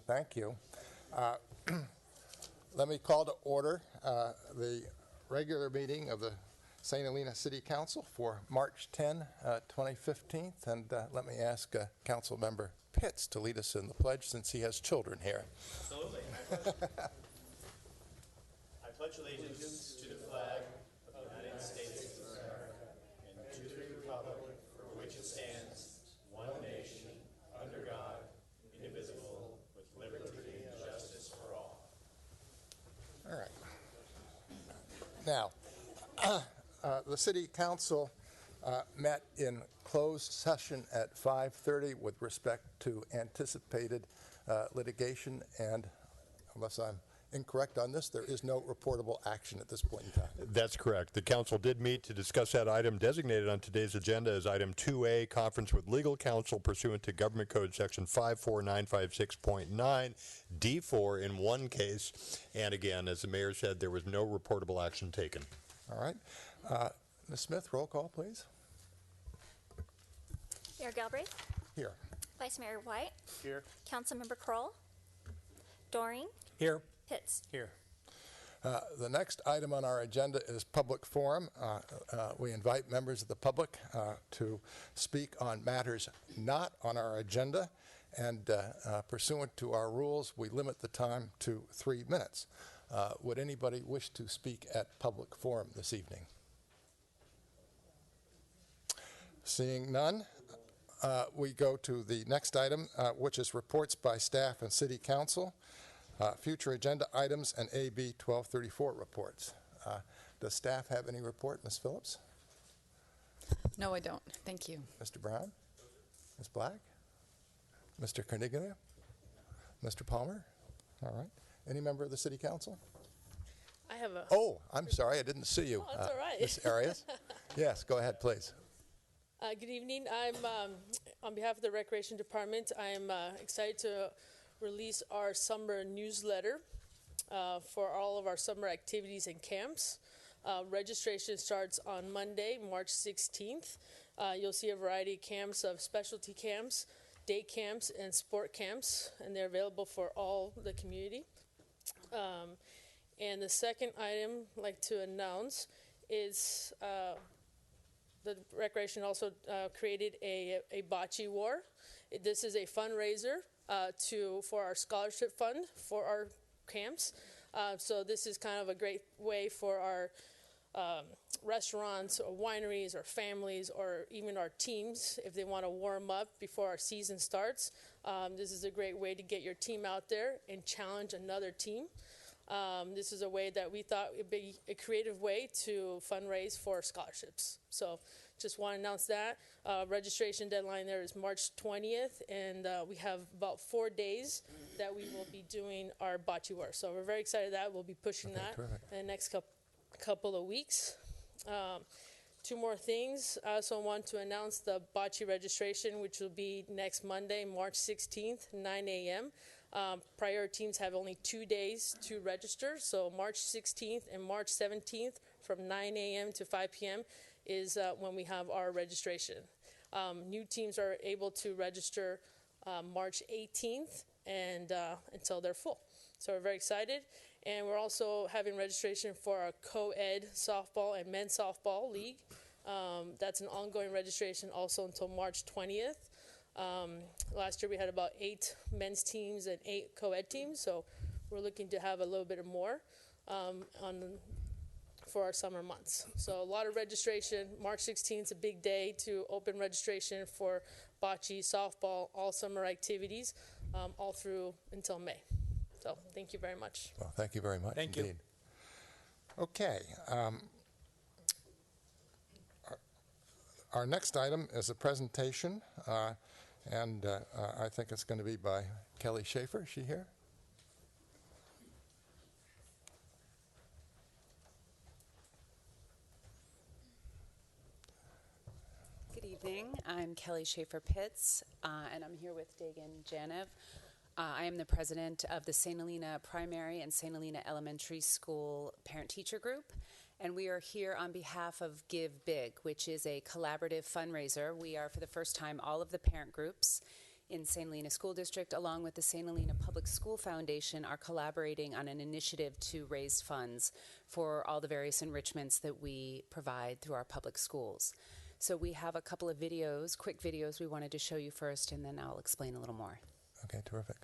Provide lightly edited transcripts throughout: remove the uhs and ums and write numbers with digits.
Thank you. Uh, Let me call to order the regular meeting of the St. Helena City Council for March 10, 2015. And let me ask Council Member Pitts to lead us in the pledge since he has children here. Absolutely. I pledge allegiance to the flag of the United States of America and to the republic for which it stands, one nation, under God, indivisible, with liberty and justice for all. All right. Now, the City Council met in closed session at 5:30 with respect to anticipated litigation, and unless I'm incorrect on this, there is no reportable action at this point in time. That's correct. The council did meet to discuss that item designated on today's agenda as item 2A, conference with legal counsel pursuant to Government Code section 54956.9, D4 in one case. And again, as the mayor said, there was no reportable action taken. All right. Ms. Smith, roll call, please. Mayor Galbraith? Here. Vice Mayor White? Here. Councilmember Kroll? Doring? Here. Pitts? Here. The next item on our agenda is public forum. We invite members of the public to speak on matters not on our agenda, and pursuant to our rules, we limit the time to 3 minutes. Would anybody wish to speak at public forum this evening? Seeing none, we go to the next item, which is reports by staff and City Council. Future agenda items and AB 1234 reports. Does staff have any report, Ms. Phillips? No, I don't. Thank you. Mr. Brown? Ms. Black? Mr. Carniglia? Mr. Palmer? All right. Any member of the City Council? I have a... Oh, I'm sorry. I didn't see you. Oh, that's all right. Ms. Arias? Yes, go ahead, please. Good evening. I'm, on behalf of the Recreation Department, I'm excited to release our summer newsletter for all of our summer activities and camps. Registration starts on Monday, March 16th. You'll see a variety of camps of specialty camps, day camps, and sport camps, and they're available for all the community. And the second item I'd like to announce is the Recreation also created a bocce war. This is a fundraiser for our scholarship fund for our camps. So this is kind of a great way for our restaurants or wineries or families or even our teams, if they want to warm up before our season starts. This is a great way to get your team out there and challenge another team. This is a way that we thought would be a creative way to fundraise for scholarships. So just want to announce that. Registration deadline there is March 20th, and we have about 4 days that we will be doing our bocce war. So we're very excited that we'll be pushing that in the next couple of weeks. Two more things. I also want to announce the bocce registration, which will be next Monday, March 16th, 9 a.m. Prior teams have only 2 days to register, so March 16th and March 17th from 9 a.m. to 5 p.m. is when we have our registration. New teams are able to register March 18th and until they're full. So we're very excited. And we're also having registration for our co-ed softball and men's softball league. That's an ongoing registration also until March 20th. Last year we had about 8 men's teams and 8 co-ed teams, so we're looking to have a little bit more for our summer months. So a lot of registration. March 16th is a big day to open registration for bocce, softball, all summer activities, all through until May. So thank you very much. Well, thank you very much Thank indeed. you. Okay. Our next item is a presentation, and I think it's going to be by Kelly Schaefer. Is she here? Good evening. I'm Kelly Schaefer Pitts, and I'm here with Dagan Janev. I am the president of the St. Helena Primary and St. Helena Elementary School Parent-Teacher Group, and we are here on behalf of Give Big, which is a collaborative fundraiser. We are, for the first time, all of the parent groups in St. Helena School District, along with the St. Helena Public School Foundation, are collaborating on an initiative to raise funds for all the various enrichments that we provide through our public schools. So we have a couple of videos, quick videos we wanted to show you first, and then I'll explain a little more. Okay, terrific.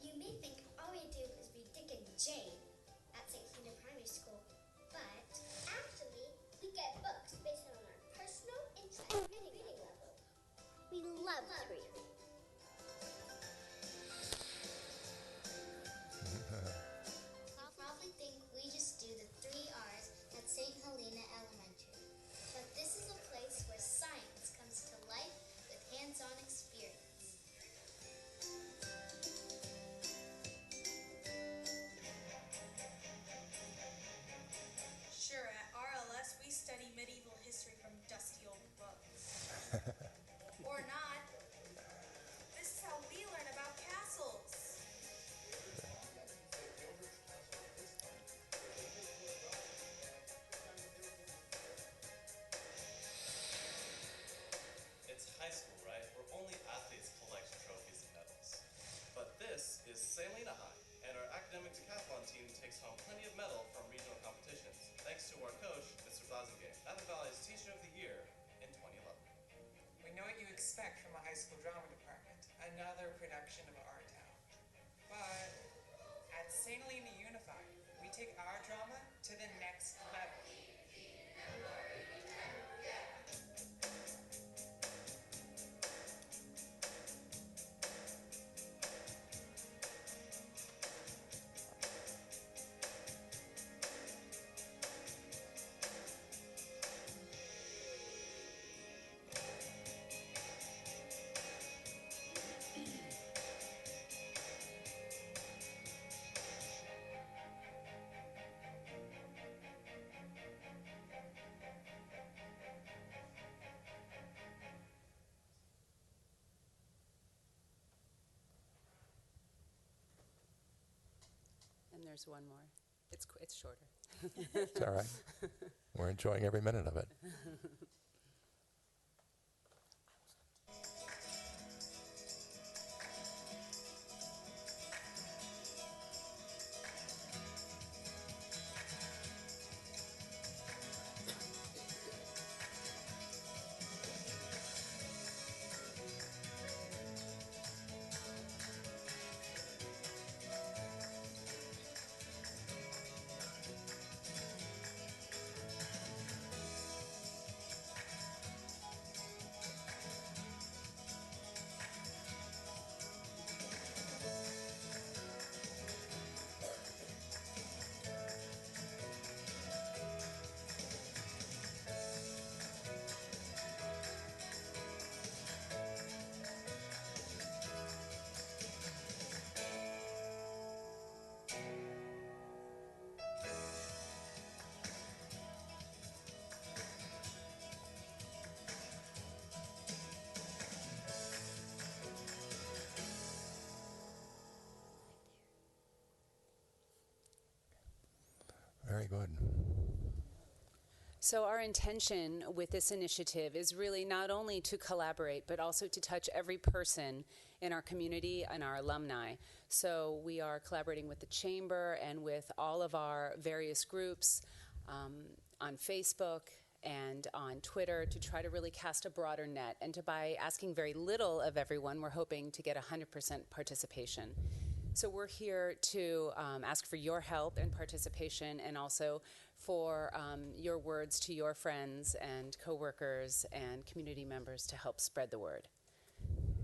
You may think all we do is read Dick and Jane at St. Helena Primary School, but actually, we get books based on our personal interest and reading level. We love to read. You probably think we just do the 3 R's at St. Helena Elementary, but this is a place where science comes to life with hands-on experience. Sure, at RLS we study medieval history from dusty old books. Or not. This is how we learn about castles. It's high school, right? Where only athletes collect trophies and medals. But this is St. Helena High, and our academic decathlon team takes home plenty of medal from regional competitions, thanks to our coach, Mr. Blasengame, Napa Valley's Teacher of the Year in 2011. We know what you expect from a high school drama department, another production of Our Town. But at St. Helena Unified, we take our drama to the next level. And there's one more. It's shorter. It's all right. We're enjoying every minute of it. Very good. So our intention with this initiative is really not only to collaborate, but also to touch every person in our community and our alumni. So we are collaborating with the Chamber and with all of our various groups on Facebook and on Twitter to try to really cast a broader net. And by asking very little of everyone, we're hoping to get 100% participation. So we're here to ask for your help and participation, and also for your words to your friends and coworkers and community members to help spread the word.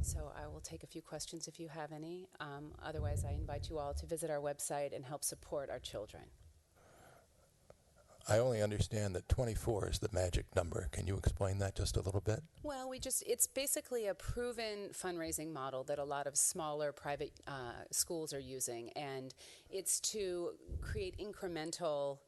So I will take a few questions if you have any. Otherwise, I invite you all to visit our website and help support our children. I only understand that 24 is the magic number. Can you explain that just a little bit? Well, it's basically a proven fundraising model that a lot of smaller private schools are using, and it's to create incremental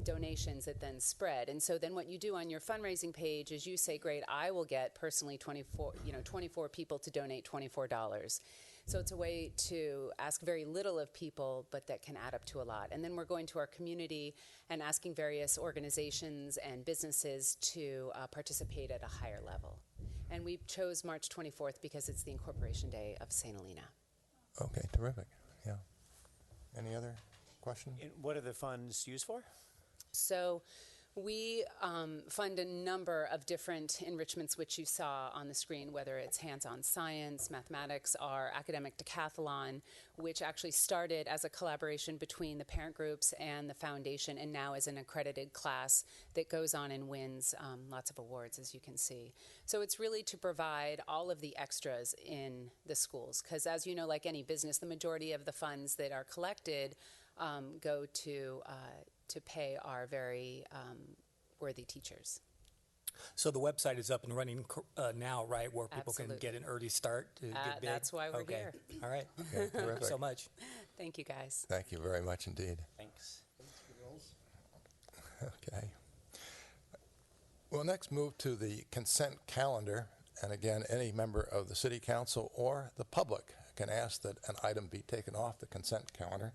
donations that then spread. And so then what you do on your fundraising page is you say, great, I will get personally 24 people to donate $24. So it's a way to ask very little of people, but that can add up to a lot. And then we're going to our community and asking various organizations and businesses to participate at a higher level. And we chose March 24th because it's the Incorporation Day of St. Helena. Okay, terrific. Yeah. Any other questions? And what are the funds used for? So we fund a number of different enrichments, which you saw on the screen, whether it's hands-on science, mathematics, our academic decathlon, which actually started as a collaboration between the parent groups and the foundation, and now is an accredited class that goes on and wins lots of awards, as you can see. So it's really to provide all of the extras in the schools, because as you know, like any business, the majority of the funds that are collected go to pay our very worthy teachers. So the website is up and running now, right, where people Absolutely. can get an early start to get big? That's why we're Okay. here. All right. Okay, Thank you terrific. so much. Thank you, guys. Thank you very much indeed. Thanks. Okay. We'll next move to the consent calendar. And again, any member of the City Council or the public can ask that an item be taken off the consent calendar.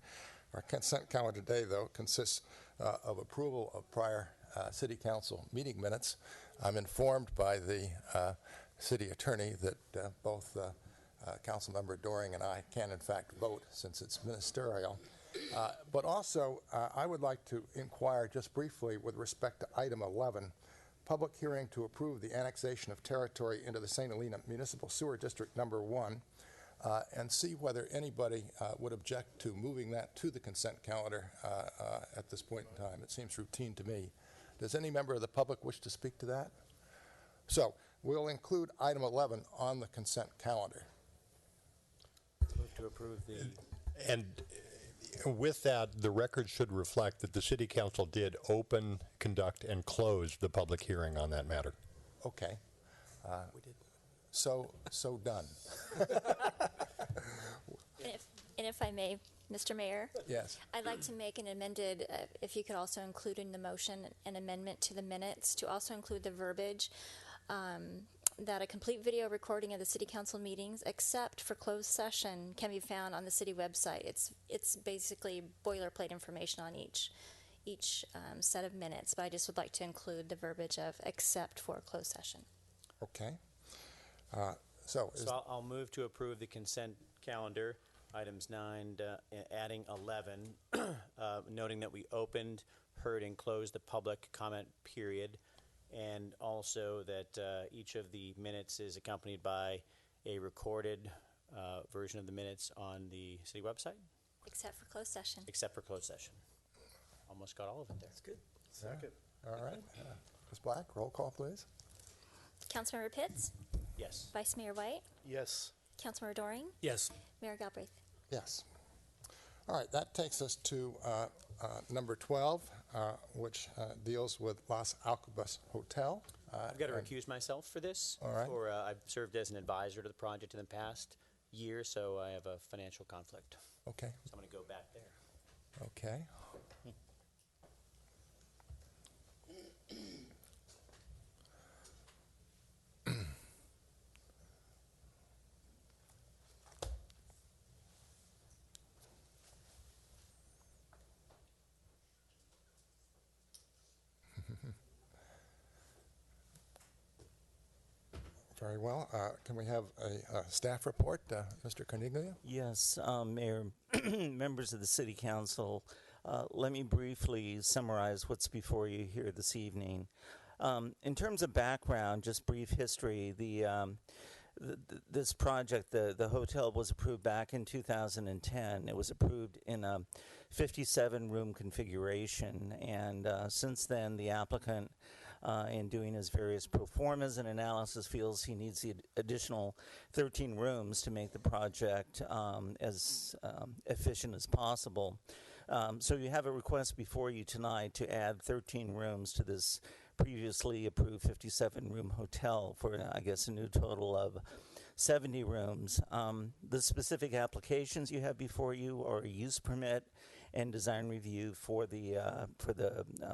Our consent calendar today, though, consists of approval of prior City Council meeting minutes. I'm informed by the City Attorney that both Councilmember Doring and I can, in fact, vote since it's ministerial. But also, I would like to inquire just briefly with respect to item 11, public hearing to approve the annexation of territory into the St. Helena Municipal Sewer District Number 1, and see whether anybody would object to moving that to the consent calendar at this point in time. It seems routine to me. Does any member of the public wish to speak to that? So we'll include item 11 on the consent calendar. Move to approve the. And with that, the record should reflect that the City Council did open, conduct, and close the public hearing on that matter. Okay. We did. So done. And if I may, Mr. Mayor, Yes. I'd like to make an amended, if you could also include in the motion an amendment to the minutes to also include the verbiage that a complete video recording of the City Council meetings, except for closed session, can be found on the city website. It's basically boilerplate information on each set of minutes, but I just would like to include the verbiage of except for closed session. Okay. So I'll move to approve the consent calendar, items 9, adding 11, noting that we opened, heard, and closed the public comment period, and also that each of the minutes is accompanied by a recorded version of the minutes on the city website, Except for closed session. except for closed session. Almost got all of it there. That's good. Second. All right. Ms. Black, roll call, please. Councilmember Pitts, Yes. Vice Mayor White, Yes. Councilmember Doring, Yes. Mayor Galbraith. Yes. All right, that takes us to number 12, which deals with Las Alcobas Hotel. I've got to and- recuse myself for this. All right. I've served as an advisor to the project in the past year, so I have a financial conflict. Okay, So I'm going to go back there. okay. Very well. Can we have a staff report? Mr. Carniglia? Yes, Mayor, members of the City Council, let me briefly summarize what's before you here this evening. In terms of background, just brief history, this project, the hotel, was approved back in 2010. It was approved in a 57-room configuration, and since then, the applicant, in doing his various pro formas and analysis, feels he needs the additional 13 rooms to make the project as efficient as possible. So you have a request before you tonight to add 13 rooms to this previously approved 57-room hotel for, I guess, a new total of 70 rooms. The specific applications you have before you are a use permit and design review for the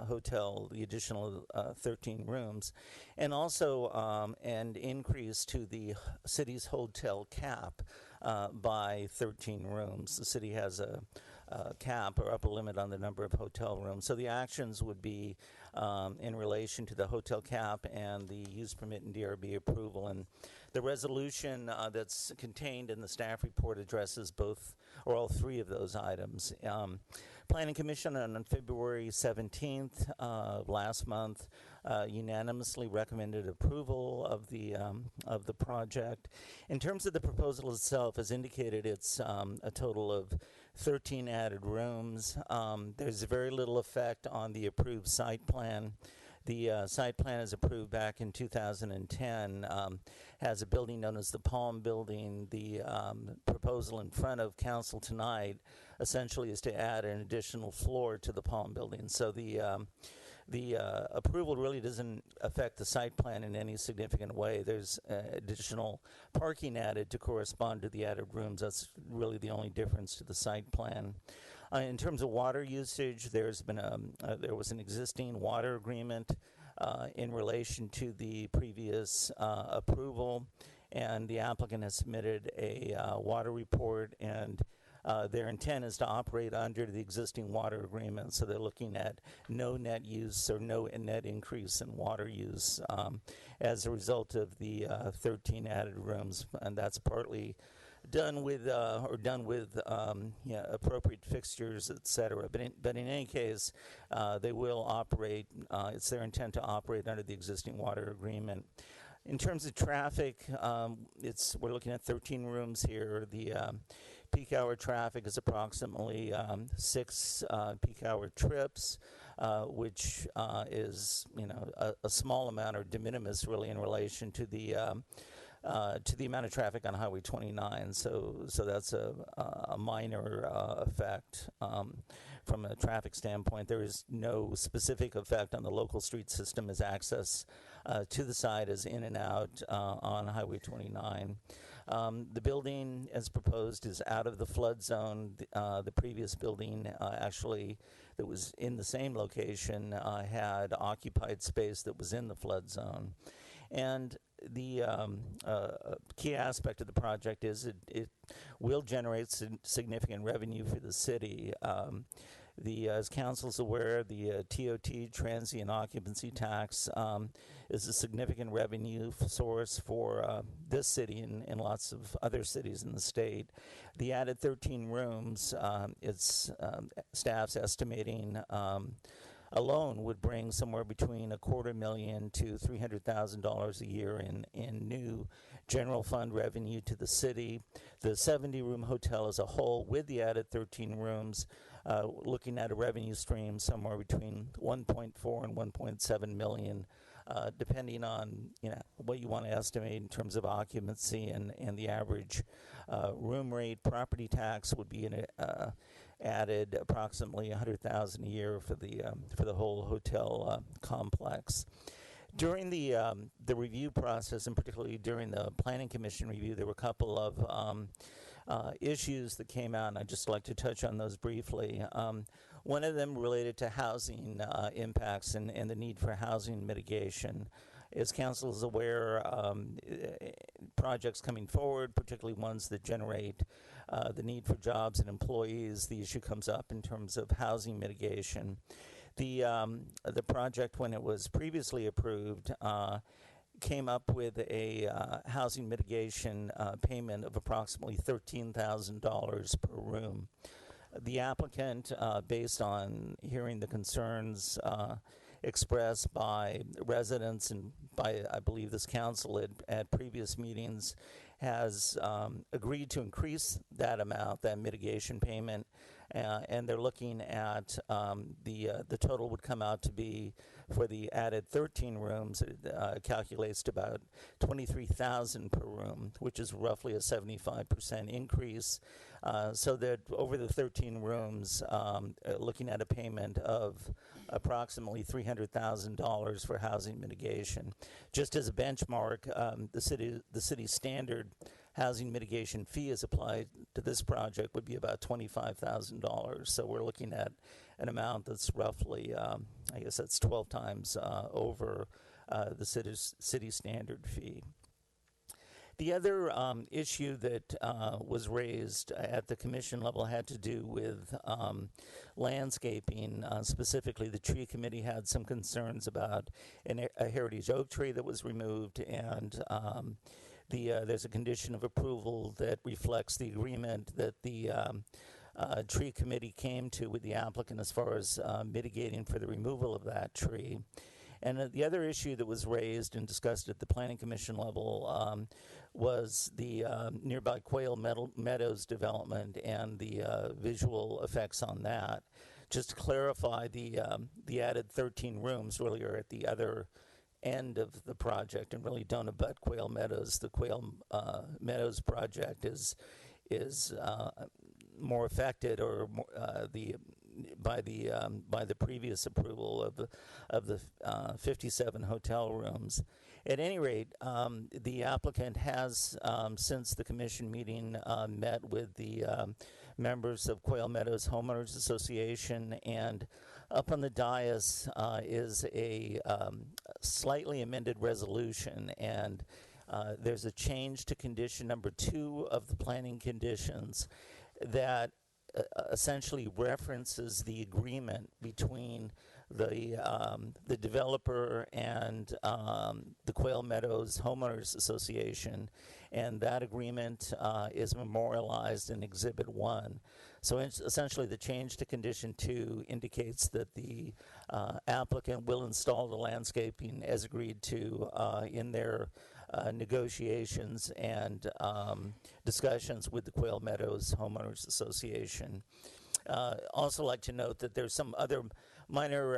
hotel, the additional 13 rooms, and also an increase to the city's hotel cap by 13 rooms. The city has a cap or upper limit on the number of hotel rooms. So the actions would be in relation to the hotel cap and the use permit and DRB approval. And the resolution that's contained in the staff report addresses both or all three of those items. Planning Commission on February 17th last month unanimously recommended approval of the project. In terms of the proposal itself, as indicated, it's a total of 13 added rooms. There's very little effect on the approved site plan. The site plan is approved back in 2010, has a building known as the Palm Building. The proposal in front of council tonight essentially is to add an additional floor to the Palm Building. So the approval really doesn't affect the site plan in any significant way. There's additional parking added to correspond to the added rooms. That's really the only difference to the site plan. In terms of water usage, there was an existing water agreement in relation to the previous approval, and the applicant has submitted a water report, and their intent is to operate under the existing water agreement. So they're looking at no net use or no net increase in water use as a result of the 13 added rooms, and that's partly done with appropriate fixtures, etc. But in any case, they will operate. It's their intent to operate under the existing water agreement. In terms of traffic, we're looking at 13 rooms here. The peak hour traffic is approximately 6 peak hour trips, which is a small amount or de minimis really in relation to the amount of traffic on Highway 29, so that's a minor effect from a traffic standpoint. There is no specific effect on the local street system as access to the site is in and out on Highway 29. The building, as proposed, is out of the flood zone. The previous building, actually, that was in the same location, had occupied space that was in the flood zone. And the key aspect of the project is it will generate significant revenue for the city. As council is aware, the TOT, transient occupancy tax, is a significant revenue source for this city and lots of other cities in the state. The added 13 rooms, staff's estimating alone would bring somewhere between $250,000 to $300,000 a year in new general fund revenue to the city. The 70-room hotel as a whole, with the added 13 rooms, looking at a revenue stream somewhere between 1.4 and 1.7 million, depending on what you want to estimate in terms of occupancy and the average room rate. Property tax would be added approximately $100,000 a year for the whole hotel complex. During the review process, and particularly during the Planning Commission review, there were a couple of issues that came out, and I'd just like to touch on those briefly. One of them related to housing impacts and the need for housing mitigation. As council is aware, projects coming forward, particularly ones that generate the need for jobs and employees, the issue comes up in terms of housing mitigation. The project, when it was previously approved, came up with a housing mitigation payment of approximately $13,000 per room. The applicant, based on hearing the concerns expressed by residents and by, I believe, this council at previous meetings, has agreed to increase that amount, that mitigation payment, and they're looking at the total would come out to be, for the added 13 rooms, it calculates to about $23,000 per room, which is roughly a 75% increase. So that over the 13 rooms, looking at a payment of approximately $300,000 for housing mitigation. Just as a benchmark, the city standard housing mitigation fee is applied to this project would be about $25,000. So we're looking at an amount that's roughly, I guess that's 12 times over the city standard fee. The other issue that was raised at the commission level had to do with landscaping. Specifically, the tree committee had some concerns about a heritage oak tree that was removed, and there's a condition of approval that reflects the agreement that the tree committee came to with the applicant as far as mitigating for the removal of that tree. And the other issue that was raised and discussed at the Planning Commission level was the nearby Quail Meadows development and the visual effects on that. Just to clarify, the added 13 rooms really are at the other end of the project and really don't abut Quail Meadows. The Quail Meadows project is more affected or by the previous approval of the 57 hotel rooms. At any rate, the applicant has, since the commission meeting, met with the members of Quail Meadows Homeowners Association, and up on the dais is a slightly amended resolution, and there's a change to condition number 2 of the planning conditions that essentially references the agreement between the developer and the Quail Meadows Homeowners Association, and that agreement is memorialized in Exhibit 1. So essentially the change to Condition 2 indicates that the applicant will install the landscaping as agreed to in their negotiations and discussions with the Quail Meadows Homeowners Association. Also like to note that there's some other minor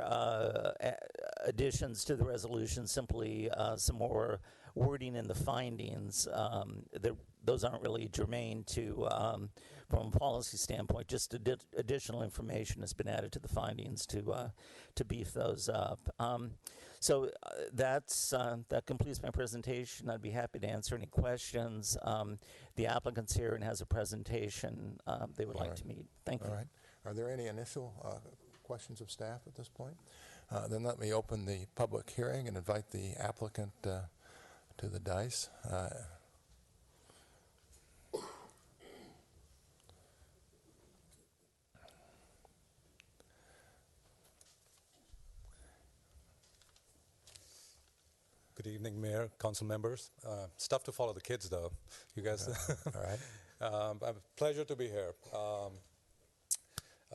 additions to the resolution, simply some more wording in the findings. Those aren't really germane to, from a policy standpoint, just additional information has been added to the findings to beef those up. So that completes my presentation. I'd be happy to answer any questions. The applicant's here and has a presentation they would like to meet. Thank you. All right. Are there any initial questions of staff at this point? Then let me open the public hearing and invite the applicant to the dais. Good evening, Mayor, council members. It's tough to follow the kids, though. You guys. All right. A pleasure to be here.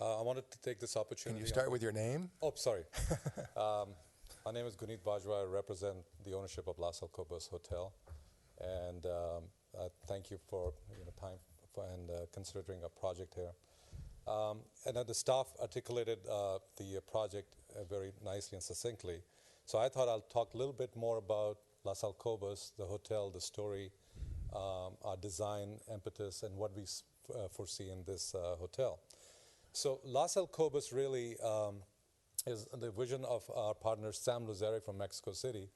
I wanted to take this opportunity. Can you start with your name? Oh, sorry. My name is Guneet Bajwa. I represent the ownership of Las Alcobas Hotel, and thank you for time and considering a project here. And the staff articulated the project very nicely and succinctly. So I thought I'll talk a little bit more about Las Alcobas, the hotel, the story, our design impetus, and what we foresee in this hotel. So Las Alcobas really is the vision of our partner Sam Luzeri from Mexico City,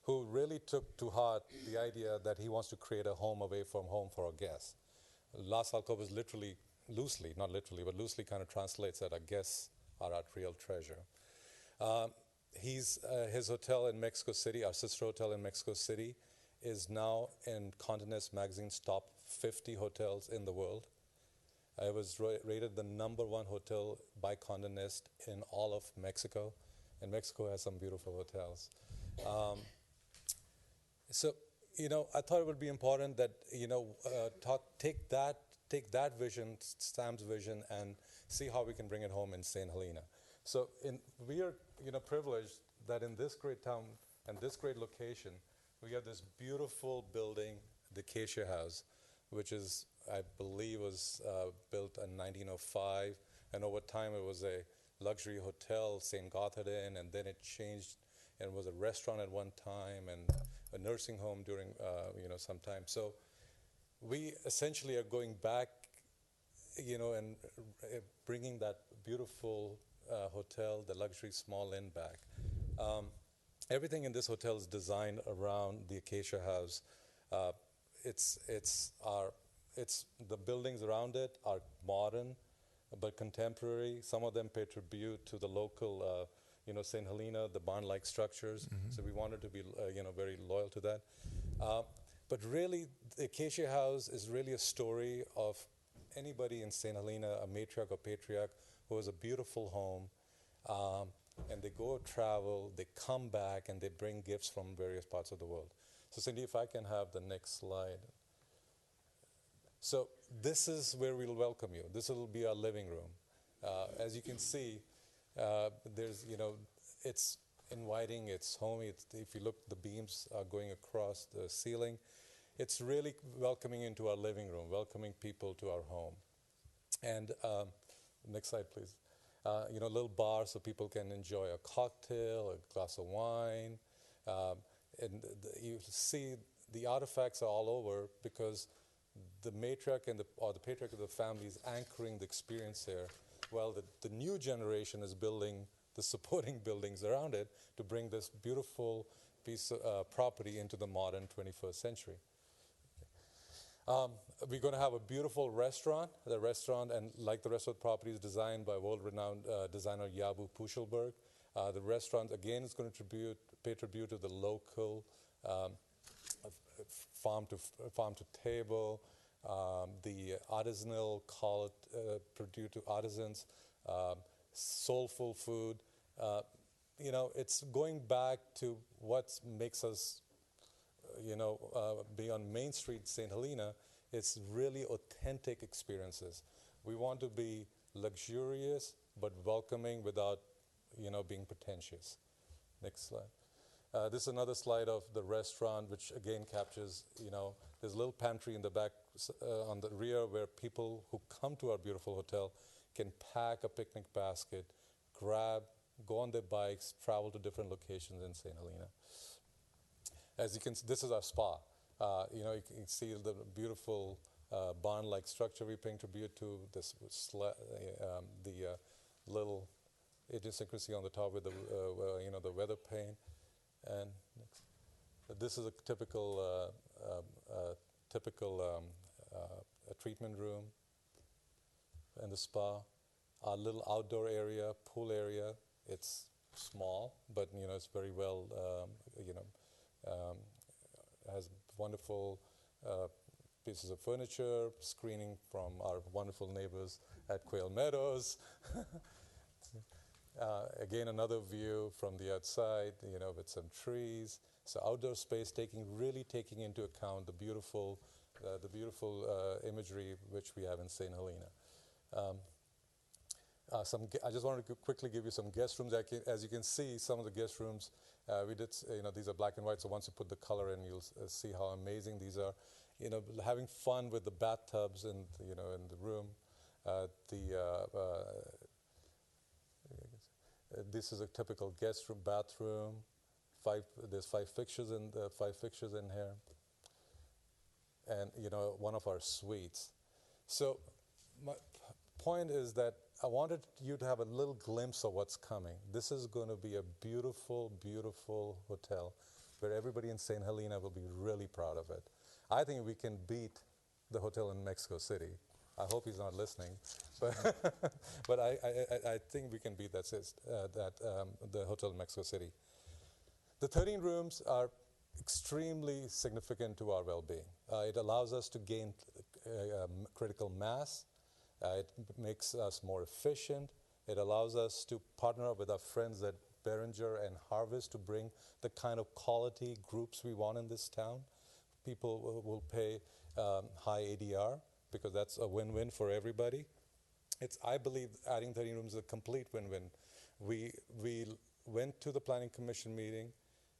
who really took to heart the idea that he wants to create a home away from home for our guests. Las Alcobas literally, loosely, not literally, but loosely kind of translates that our guests are our real treasure. His hotel in Mexico City, our sister hotel in Mexico City, is now in Condé Nast Magazine's top 50 hotels in the world. It was rated the #1 hotel by Condé Nast in all of Mexico, and Mexico has some beautiful hotels. So, I thought it would be important that, take that vision, Sam's vision, and see how we can bring it home in St. Helena. So we are, privileged that in this great town and this great location, we have this beautiful building, the Acacia House, which is, I believe, was built in 1905, and over time it was a luxury hotel, St. Gothard Inn, and then it changed and was a restaurant at one time and a nursing home during, some time. So we essentially are going back, and bringing that beautiful hotel, the luxury small inn back. Everything in this hotel is designed around the Acacia House. the buildings around it are modern, but contemporary. Some of them pay tribute to the local, St. Helena, the barn-like structures. So we wanted to be, very loyal to that. But really, the Acacia House is really a story of anybody in St. Helena, a matriarch or patriarch, who has a beautiful home, and they go travel, they come back, and they bring gifts from various parts of the world. So Cindy, if I can have the next slide. So this is where we'll welcome you. This will be our living room. As you can see, there's, it's inviting, it's homey. If you look, the beams are going across the ceiling. It's really welcoming into our living room, welcoming people to our home. And next slide, please. A little bar so people can enjoy a cocktail, a glass of wine. And you see the artifacts are all over because the matriarch or the patriarch of the family is anchoring the experience there, while the new generation is building the supporting buildings around it to bring this beautiful piece of property into the modern 21st century. We're going to have a beautiful restaurant. The restaurant, and like the rest of the property, is designed by world-renowned designer Jabu Puchelberg. The restaurant, again, is going to pay tribute to the local farm to table, the artisanal, tribute to artisans, soulful food. It's going back to what makes us be on Main Street, St. Helena. It's really authentic experiences. We want to be luxurious but welcoming without, being pretentious. Next slide. This is another slide of the restaurant, which again captures, there's a little pantry in the back on the rear where people who come to our beautiful hotel can pack a picnic basket, go on their bikes, travel to different locations in St. Helena. As you can see, this is our spa. You can see the beautiful barn-like structure we paying tribute to, this the little idiosyncrasy on the top with the weather pane. And next. This is a typical treatment room and the spa. Our little outdoor area, pool area. It's small, but it's very well. Has wonderful pieces of furniture, screening from our wonderful neighbors at Quail Meadows. Again, another view from the outside, with some trees. So outdoor space really taking into account the beautiful imagery which we have in St. Helena. I just wanted to quickly give you some guest rooms. As you can see, some of the guest rooms, we did, these are black and white, so once you put the color in, you'll see how amazing these are. Having fun with the bathtubs in the room. This is a typical guest room, bathroom. There's five fixtures in here. And, one of our suites. So my point is that I wanted you to have a little glimpse of what's coming. This is going to be a beautiful, beautiful hotel where everybody in St. Helena will be really proud of it. I think we can beat the hotel in Mexico City. I hope he's not listening, but I think we can beat the hotel in Mexico City. The 13 rooms are extremely significant to our well-being. It allows us to gain critical mass. It makes us more efficient. It allows us to partner up with our friends at Behringer and Harvest to bring the kind of quality groups we want in this town. People will pay high ADR because that's a win-win for everybody. I believe adding 13 rooms is a complete win-win. We went to the Planning Commission meeting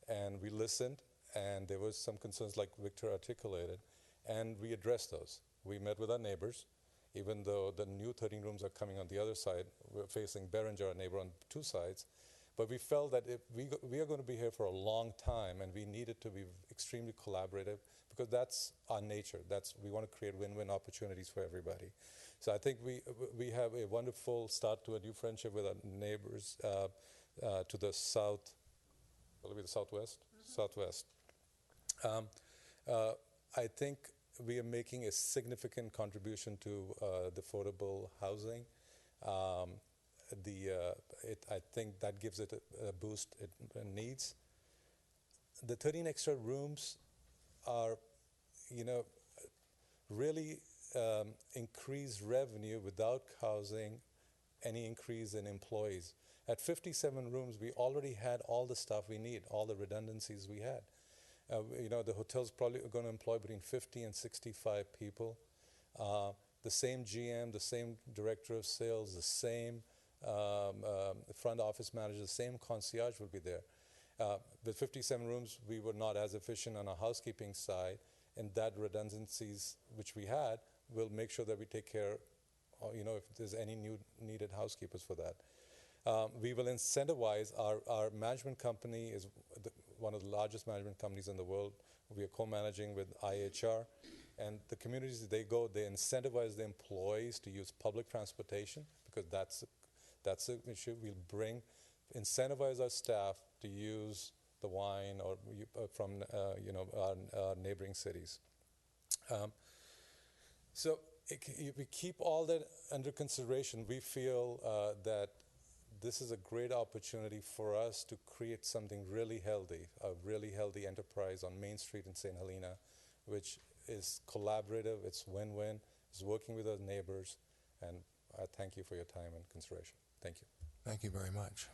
and we listened, and there was some concerns like Victor articulated, and we addressed those. We met with our neighbors. Even though the new 13 rooms are coming on the other side, we're facing Behringer, our neighbor, on two sides. But we felt that if we are going to be here for a long time, and we needed to be extremely collaborative because that's our nature. We want to create win-win opportunities for everybody. So I think we have a wonderful start to a new friendship with our neighbors to the south. Will it be the southwest? Mm-hmm. Southwest. I think we are making a significant contribution to the affordable housing. I think that gives it a boost it needs. The 13 extra rooms are, really increase revenue without causing any increase in employees. At 57 rooms, we already had all the stuff we need, all the redundancies we had. The hotel's probably going to employ between 50 and 65 people. The same GM, the same director of sales, the same front office manager, the same concierge will be there. With 57 rooms, we were not as efficient on our housekeeping side, and that redundancies which we had will make sure that we take care, if there's any needed housekeepers for that. We will incentivize our management company is one of the largest management companies in the world. We are co-managing with IHR, and the communities they go, they incentivize the employees to use public transportation because that's an issue. We'll incentivize our staff to use the wine or from our neighboring cities. So we keep all that under consideration. We feel that this is a great opportunity for us to create something really healthy, a really healthy enterprise on Main Street in St. Helena, which is collaborative, it's win-win, it's working with our neighbors, and I thank you for your time and consideration. Thank you. Thank you very much.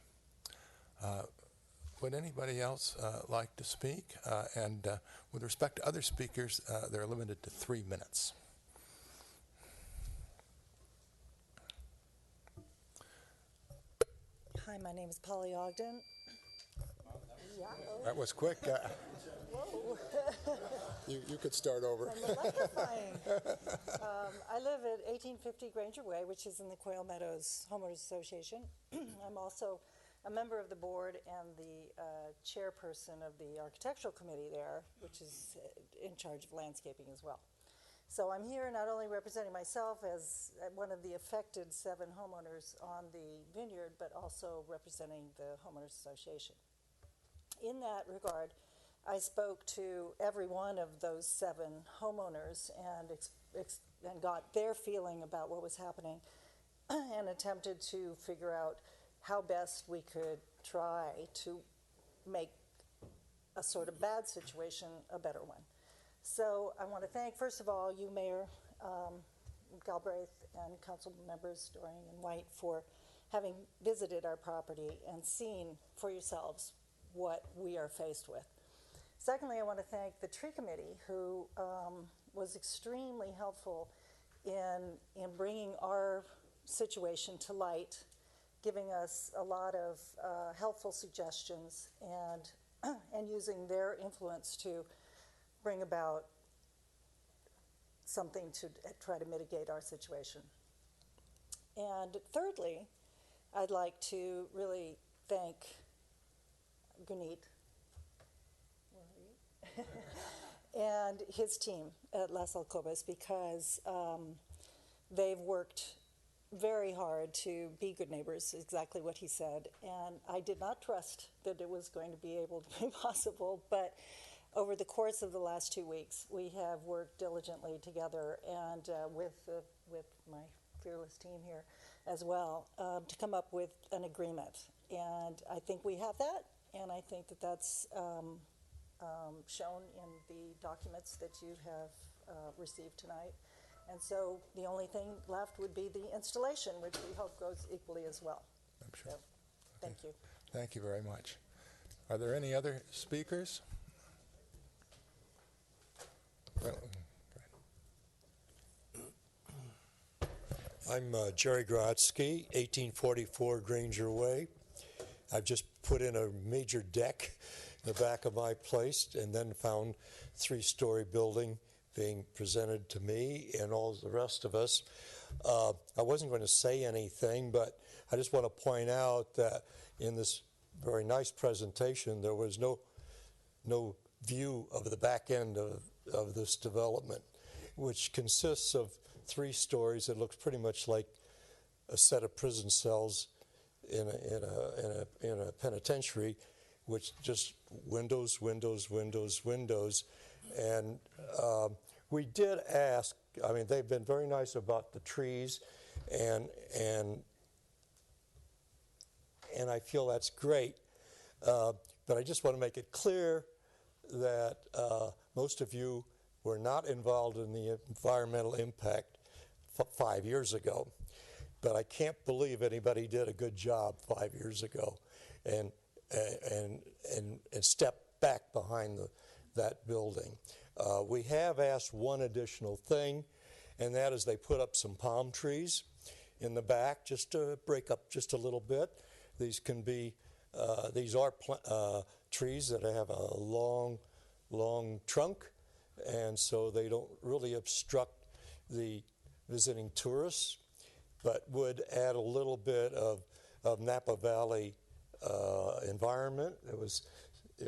Would anybody else like to speak? And with respect to other speakers, they're limited to 3 minutes. Hi, my name is Polly Ogden. That was quick. Whoa. You could start over. I'm electrifying. I live at 1850 Granger Way, which is in the Quail Meadows Homeowners Association. I'm also a member of the board and the chairperson of the architectural committee there, which is in charge of landscaping as well. So I'm here not only representing myself as one of the affected 7 homeowners on the vineyard, but also representing the Homeowners Association. In that regard, I spoke to every one of those 7 homeowners and got their feeling about what was happening and attempted to figure out how best we could try to make a sort of bad situation a better one. So I want to thank, first of all, you, Mayor Galbraith, and Council members Dorian and White for having visited our property and seen for yourselves what we are faced with. Secondly, I want to thank the tree committee, who was extremely helpful in bringing our situation to light, giving us a lot of helpful suggestions and using their influence to bring about something to try to mitigate our situation. And thirdly, I'd like to really thank Gunit and his team at Las Alcobas, because they've worked very hard to be good neighbors, exactly what he said. And I did not trust that it was going to be able to be possible, but over the course of the last 2 weeks, we have worked diligently together and with my fearless team here as well to come up with an agreement. And I think we have that, and I think that that's shown in the documents that you have received tonight. And so the only thing left would be the installation, which we hope goes equally as well. I'm sure. So, thank you. Thank you very much. Are there any other speakers? Well, I'm Jerry Grotsky, 1844 Granger Way. I've just put in a major deck in the back of my place and then found 3-story building being presented to me and all the rest of us. I wasn't going to say anything, but I just want to point out that in this very nice presentation, there was no view of the back end of this development, which consists of 3 stories. It looks pretty much like a set of prison cells in a penitentiary, which just windows, windows, windows, windows. And we did ask, I mean, they've been very nice about the trees, and I feel that's great. But I just want to make it clear that most of you were not involved in the environmental impact 5 years ago. But I can't believe anybody did a good job 5 years ago and stepped back behind that building. We have asked one additional thing, and that is they put up some palm trees in the back just to break up just a little bit. These can be, these are trees that have a long trunk, and so they don't really obstruct the visiting tourists, but would add a little bit of Napa Valley environment. It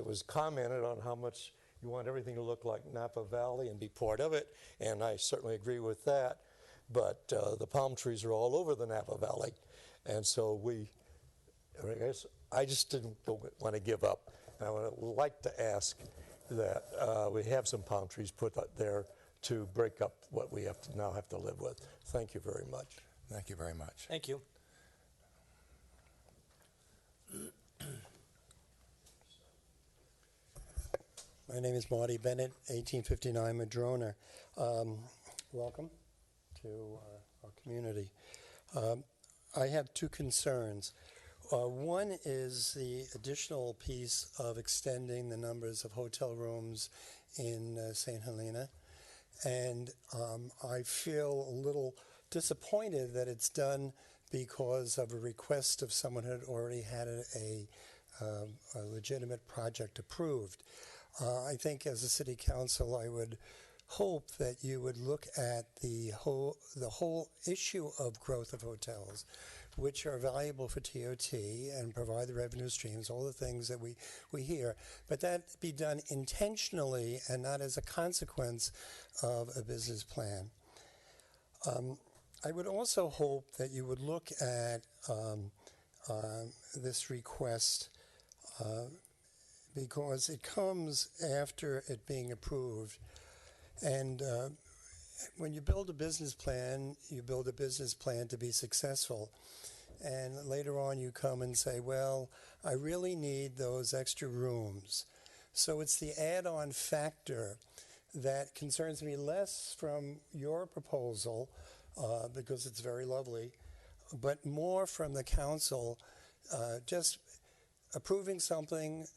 was commented on how much you want everything to look like Napa Valley and be part of it, and I certainly agree with that. But the palm trees are all over the Napa Valley, and so I just didn't want to give up. And I would like to ask that we have some palm trees put up there to break up what we now have to live with. Thank you very much. Thank you very much. Thank you. My name is Marty Bennett, 1859 Madrona. Welcome to our community. I have two concerns. One is the additional piece of extending the numbers of hotel rooms in St. Helena. And I feel a little disappointed that it's done because of a request of someone who had already had a legitimate project approved. I think as a city council, I would hope that you would look at the whole issue of growth of hotels, which are valuable for TOT and provide the revenue streams, all the things that we hear, but that be done intentionally and not as a consequence of a business plan. I would also hope that you would look at this request because it comes after it being approved. And when you build a business plan, you build a business plan to be successful. And later on you come and say, well, I really need those extra rooms. So it's the add-on factor that concerns me less from your proposal, because it's very lovely, but more from the council, just approving something,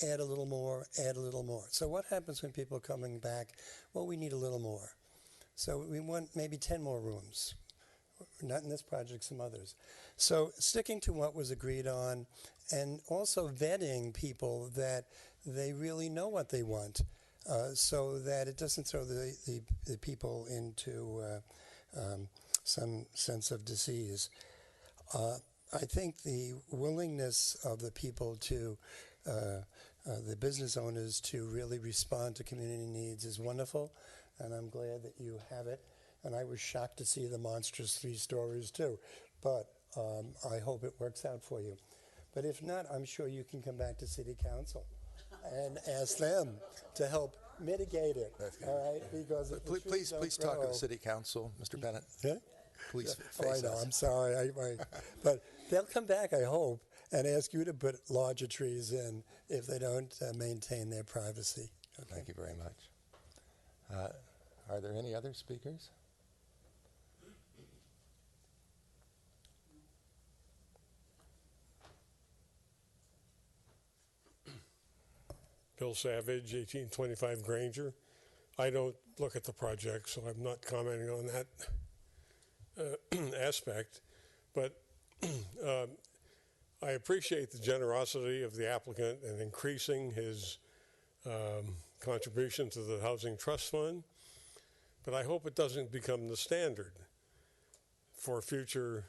add a little more, add a little more. So what happens when people are coming back? Well, we need a little more. So we want maybe 10 more rooms. Not in this project, some others. So sticking to what was agreed on and also vetting people that they really know what they want so that it doesn't throw the people into some sense of disease. I think the willingness of the people to the business owners to really respond to community needs is wonderful, and I'm glad that you have it. And I was shocked to see the monstrous 3 stories too, but I hope it works out for you. But if not, I'm sure you can come back to City Council and ask them to help mitigate it. All right, because if the trees don't please talk to grow- the City Council, Mr. Bennett. Yeah? Please Oh, I face know. us. I'm sorry. But they'll come back, I hope, and ask you to put larger trees in if they don't maintain their privacy. Okay. Thank you very much. Are there any other speakers? Bill Savage, 1825 Granger. I don't look at the project, so I'm not commenting on that aspect. But I appreciate the generosity of the applicant in increasing his contribution to the Housing Trust Fund. But I hope it doesn't become the standard for future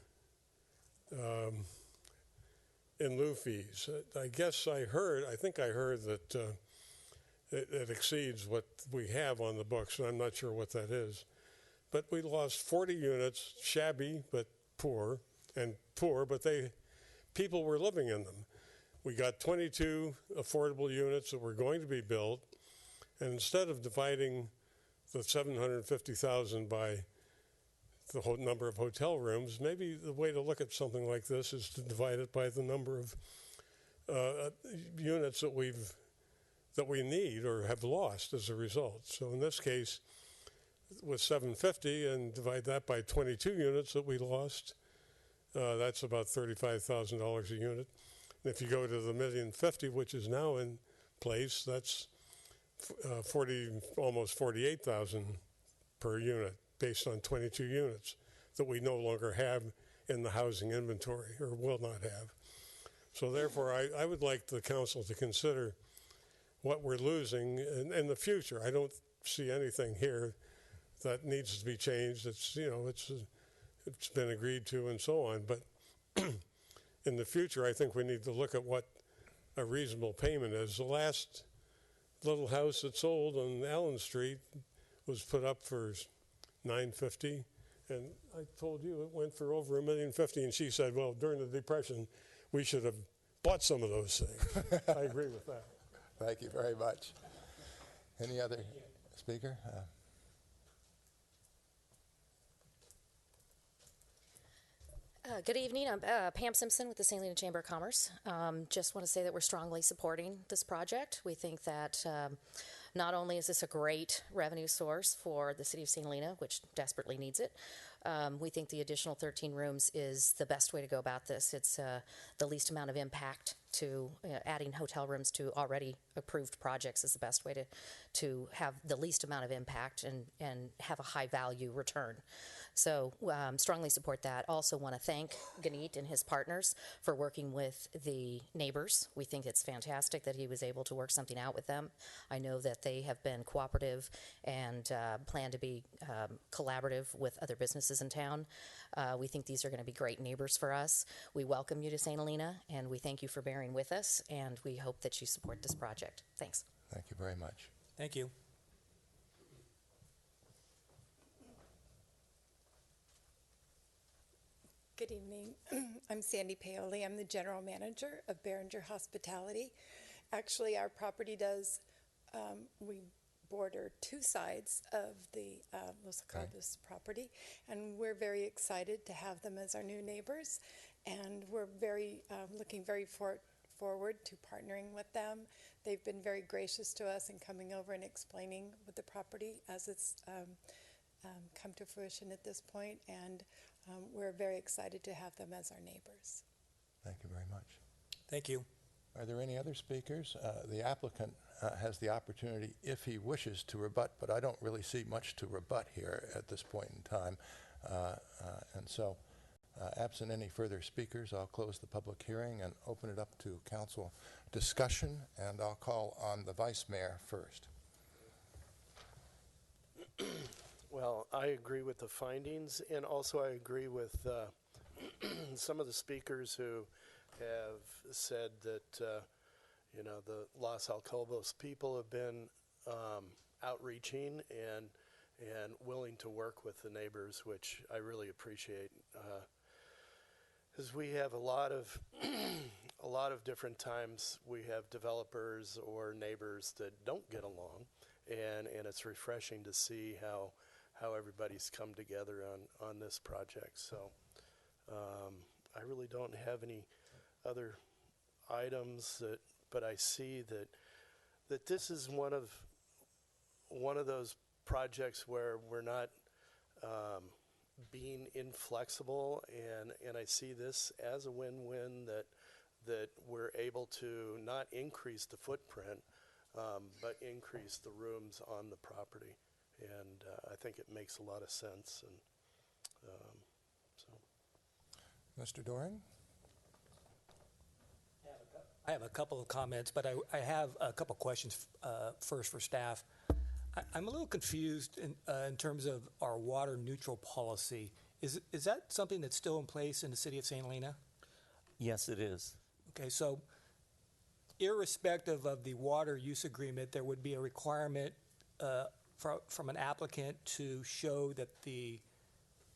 in lieu fees. I think I heard that it exceeds what we have on the books, and I'm not sure what that is. But we lost 40 units, shabby but poor, but people were living in them. We got 22 affordable units that were going to be built, And instead of dividing the 750,000 by the whole number of hotel rooms, maybe the way to look at something like this is to divide it by the number of units that we need or have lost as a result. So in this case, with 750 and divide that by 22 units that we lost, that's about $35,000 a unit. And if you go to the $1,050,000, which is now in place, that's almost 48,000 per unit, based on 22 units that we no longer have in the housing inventory, or will not have. So therefore, I would like the council to consider what we're losing in the future. I don't see anything here that needs to be changed. It's been agreed to and so on. But in the future, I think we need to look at what a reasonable payment is. The last little house that sold on Allen Street was put up for $950,000, and I told you it went for over $1,050,000, and she said, well, during the Depression, we should have bought some of those things. I agree with that. Thank you very much. Any other speaker? Good evening. I'm Pam Simpson with the St. Helena Chamber of Commerce. Just want to say that we're strongly supporting this project. We think that not only is this a great revenue source for the city of St. Helena, which desperately needs it, we think the additional 13 rooms is the best way to go about this. It's the least amount of impact to adding hotel rooms to already approved projects is the best way to have the least amount of impact and have a high value return. So strongly support that. Also want to thank Ganit and his partners for working with the neighbors. We think it's fantastic that he was able to work something out with them. I know that they have been cooperative and plan to be collaborative with other businesses in town. We think these are going to be great neighbors for us. We welcome you to St. Helena, and we thank you for bearing with us, and we hope that you support this project. Thanks. Thank you very much. Thank you. Good evening. I'm Sandy Paoli. I'm the general manager of Behringer Hospitality. Actually, our property does, we border two sides of the Los Cabos property, and we're very excited to have them as our new neighbors, and we're very looking very forward to partnering with them. They've been very gracious to us in coming over and explaining what the property as it's come to fruition at this point, and we're very excited to have them as our neighbors. Thank you very much. Thank you. Are there any other speakers? The applicant has the opportunity, if he wishes, to rebut, but I don't really see much to rebut here at this point in time. And so, absent any further speakers, I'll close the public hearing and open it up to council discussion, and I'll call on the vice mayor first. Well, I agree with the findings, and also I agree with some of the speakers who have said that, the Los Alcobos people have been outreaching and willing to work with the neighbors, which I really appreciate. Because we have a lot of different times we have developers or neighbors that don't get along, and it's refreshing to see how everybody's come together on this project. So I really don't have any other items but I see that this is one of those projects where we're not being inflexible, and I see this as a win-win that we're able to not increase the footprint but increase the rooms on the property. And I think it makes a lot of sense. And Mr. Doran? I have a couple of comments, but I have a couple of questions first for staff. I'm a little confused in terms of our water neutral policy. Is that something that's still in place in the city of St. Helena? Yes, it is. Okay, so irrespective of the water use agreement, there would be a requirement from an applicant to show that the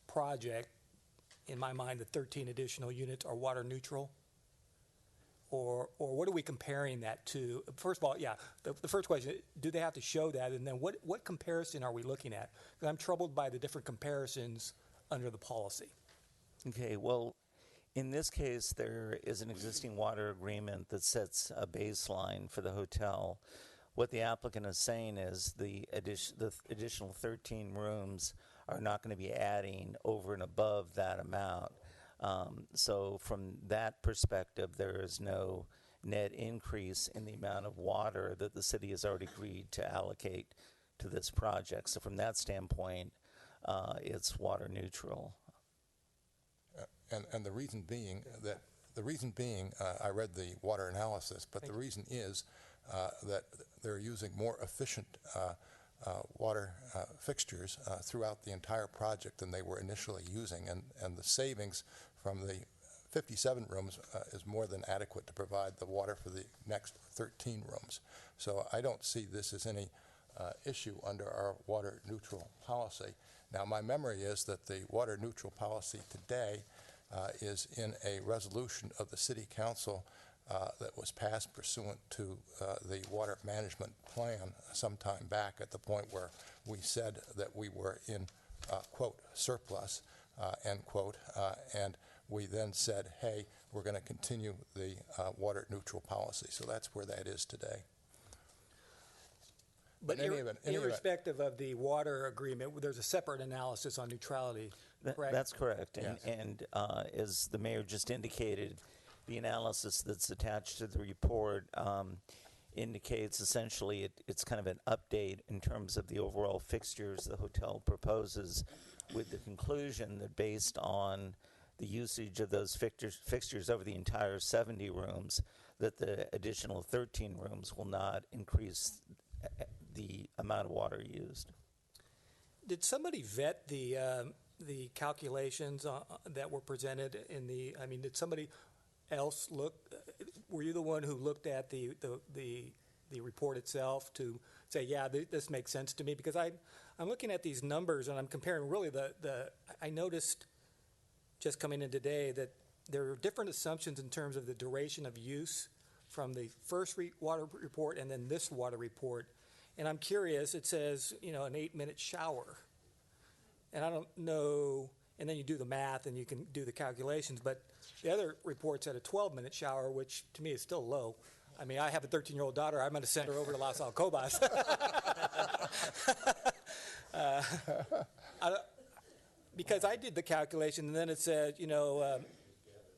project, in my mind, the 13 additional units are water neutral? or what are we comparing that to? First of all, yeah, the first question, do they have to show that? And then what comparison are we looking at? Because I'm troubled by the different comparisons under the policy. Okay, well, in this case, there is an existing water agreement that sets a baseline for the hotel. What the applicant is saying is the additional 13 rooms are not going to be adding over and above that amount. So from that perspective, there is no net increase in the amount of water that the city has already agreed to allocate to this project. So from that standpoint, it's water neutral. And the reason being I read the water analysis, but the reason is that they're using more efficient water fixtures throughout the entire project than they were initially using, and the savings from the 57 rooms is more than adequate to provide the water for the next 13 rooms. So I don't see this as any issue under our water neutral policy. Now, my memory is that the water neutral policy today is in a resolution of the City Council that was passed pursuant to the water management plan sometime back, at the point where we said that we were in, quote, surplus, end quote, and we then said, hey, we're going to continue the water neutral policy. So that's where that is today. But irrespective of the water agreement, there's a separate analysis on neutrality, correct? That's correct. Yes. And as the mayor just indicated, the analysis that's attached to the report indicates essentially it's kind of an update in terms of the overall fixtures the hotel proposes, with the conclusion that based on the usage of those fixtures over the entire 70 rooms, that the additional 13 rooms will not increase the amount of water used. Did somebody vet the calculations that were presented in the? I mean, did somebody else look? Were you the one who looked at the report itself to say, yeah, this makes sense to me? Because I'm looking at these numbers and I'm comparing really I noticed just coming in today that there are different assumptions in terms of the duration of use from the first water report and then this water report. And I'm curious, it says, an 8-minute shower. And I don't know, and then you do the math and you can do the calculations, but the other report said a 12-minute shower, which to me is still low. I mean, I have a 13-year-old daughter. I'm going to send her over to Las Alcobas. Because I did the calculation, and then it said,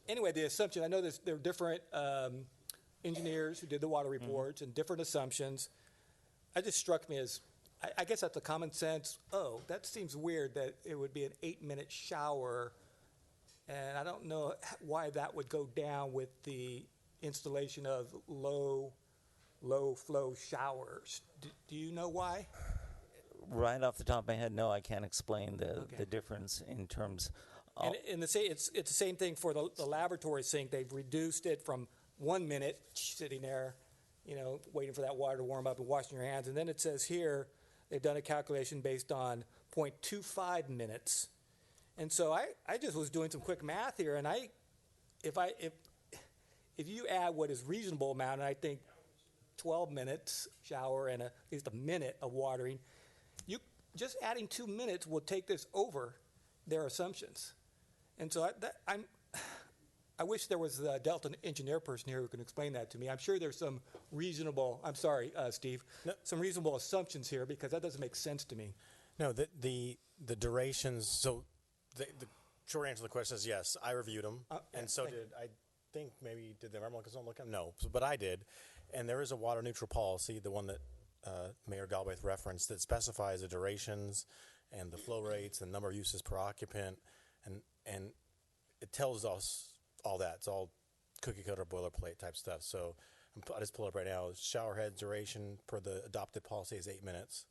anyway, the assumption, I know there are different engineers who did the water reports and different assumptions. It just struck me as, I guess that's a common sense, that seems weird that it would be an 8-minute shower, and I don't know why that would go down with the installation of low flow showers. Do you know why? Right off the top of my head, no, I can't explain the difference in terms of... And it's the same thing for the laboratory sink. They've reduced it from 1 minute sitting there, waiting for that water to warm up and washing your hands. And then it says here, they've done a calculation based on 0.25 minutes. And so I just was doing some quick math here, and if you add what is reasonable amount, and I think 12 minutes shower and at least a minute of watering, you just adding 2 minutes will take this over their assumptions. And so I wish there was a Delta engineer person here who can explain that to me. I'm sure there's some reasonable, I'm sorry, Steve, some reasonable assumptions here, because that doesn't make sense to me. No, the durations, so the short answer to the question is yes, I reviewed them, and so did, I think maybe, did the environmental consultant look at them? No, but I did. And there is a water neutral policy, the one that Mayor Galbraith referenced, that specifies the durations and the flow rates and number of uses per occupant, and it tells us all that. It's all cookie cutter boilerplate type stuff. So I just pull it up right now. Shower head duration per the adopted policy is 8 minutes.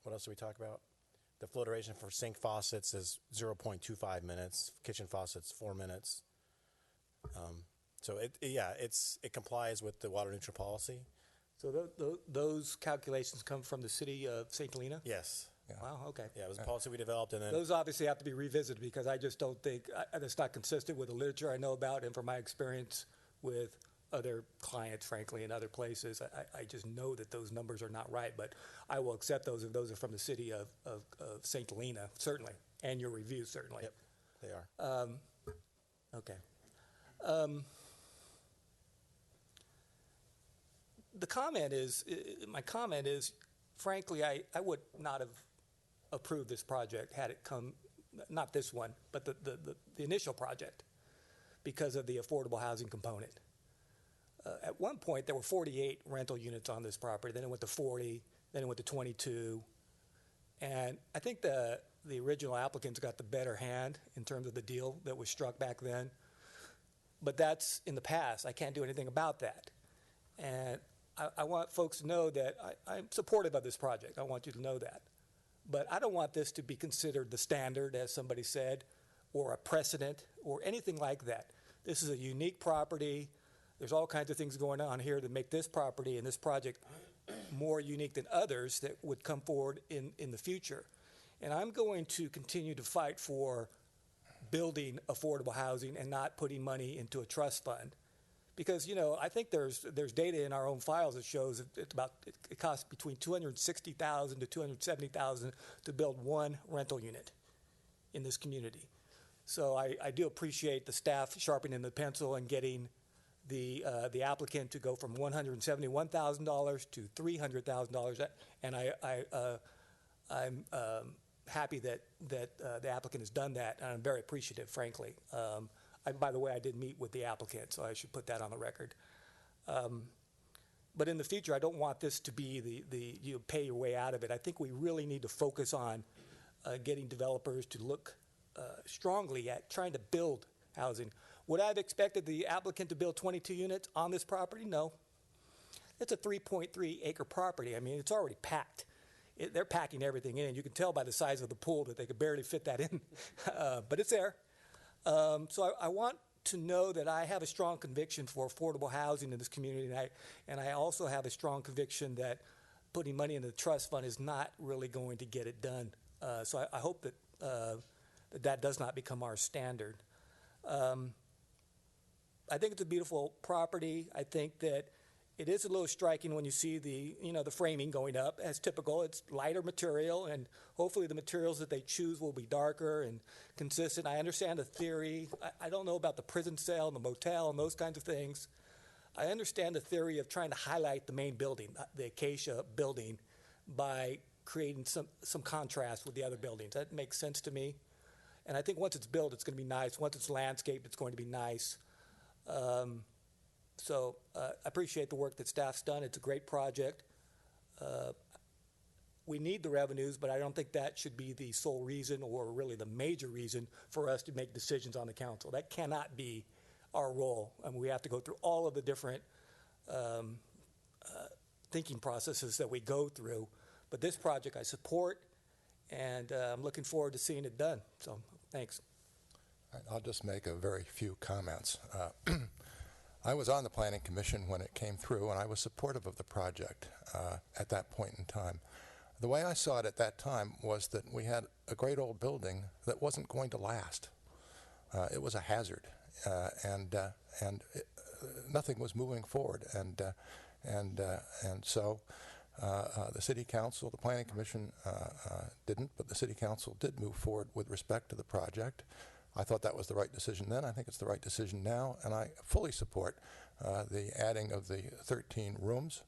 What else did we talk about? The flow duration for sink faucets is 0.25 minutes. Kitchen faucets 4 minutes. So it complies with the water neutral policy. So those calculations come from the city of St. Helena? Yes. Wow, okay. Yeah, it was a policy we developed, and then Those obviously have to be revisited because I just don't think that's not consistent with the literature I know about, and from my experience with other clients, frankly, in other places, I just know that those numbers are not right. But I will accept those if those are from the city of St. Helena, certainly, and your review, certainly. Yep, they are. Okay. The comment is, my comment is, frankly, I would not have approved this project had it come, not this one, but the initial project, because of the affordable housing component. At one point, there were 48 rental units on this property. Then it went to 40. Then it went to 22. And I think the original applicants got the better hand in terms of the deal that was struck back then. But that's in the past. I can't do anything about that. And I want folks to know that I'm supportive of this project. I want you to know that. But I don't want this to be considered the standard, as somebody said, or a precedent, or anything like that. This is a unique property. There's all kinds of things going on here that make this property and this project more unique than others that would come forward in the future. And I'm going to continue to fight for building affordable housing and not putting money into a trust fund. Because, you know, I think there's data in our own files that shows it costs between $260,000 to $270,000 to build one rental unit in this community. So I do appreciate the staff sharpening the pencil and getting the applicant to go from $171,000 to $300,000, and I'm happy that the applicant has done that, and I'm very appreciative, frankly. By the way, I did meet with the applicant, so I should put that on the record. But in the future, I don't want this to be you pay your way out of it. I think we really need to focus on getting developers to look strongly at trying to build housing. Would I have expected the applicant to build 22 units on this property? No. It's a 3.3 acre property. I mean, it's already packed. They're packing everything in. You can tell by the size of the pool that they could barely fit that in, but it's there. So I want to know that I have a strong conviction for affordable housing in this community, and I also have a strong conviction that putting money in the trust fund is not really going to get it done. So I hope that that does not become our standard. I think it's a beautiful property. I think that it is a little striking when you see the framing going up. As typical, it's lighter material, and hopefully the materials that they choose will be darker and consistent. I understand the theory. I don't know about the prison cell and the motel and those kinds of things. I understand the theory of trying to highlight the main building, the Acacia building, by creating some contrast with the other buildings. That makes sense to me. And I think once it's built, it's going to be nice. Once it's landscaped, it's going to be nice. So I appreciate the work that staff's done. It's a great project. We need the revenues, but I don't think that should be the sole reason or really the major reason for us to make decisions on the council. That cannot be our role. I mean, we have to go through all of the different thinking processes that we go through. But this project I support, and I'm looking forward to seeing it done. So thanks. I'll just make a very few comments. I was on the Planning Commission when it came through, and I was supportive of the project at that point in time. The way I saw it at that time was that we had a great old building that wasn't going to last. It was a hazard, and nothing was moving forward. And so the City Council, the Planning Commission didn't, but the City Council did move forward with respect to the project. I thought that was the right decision then. I think it's the right decision now, and I fully support the adding of the 13 rooms.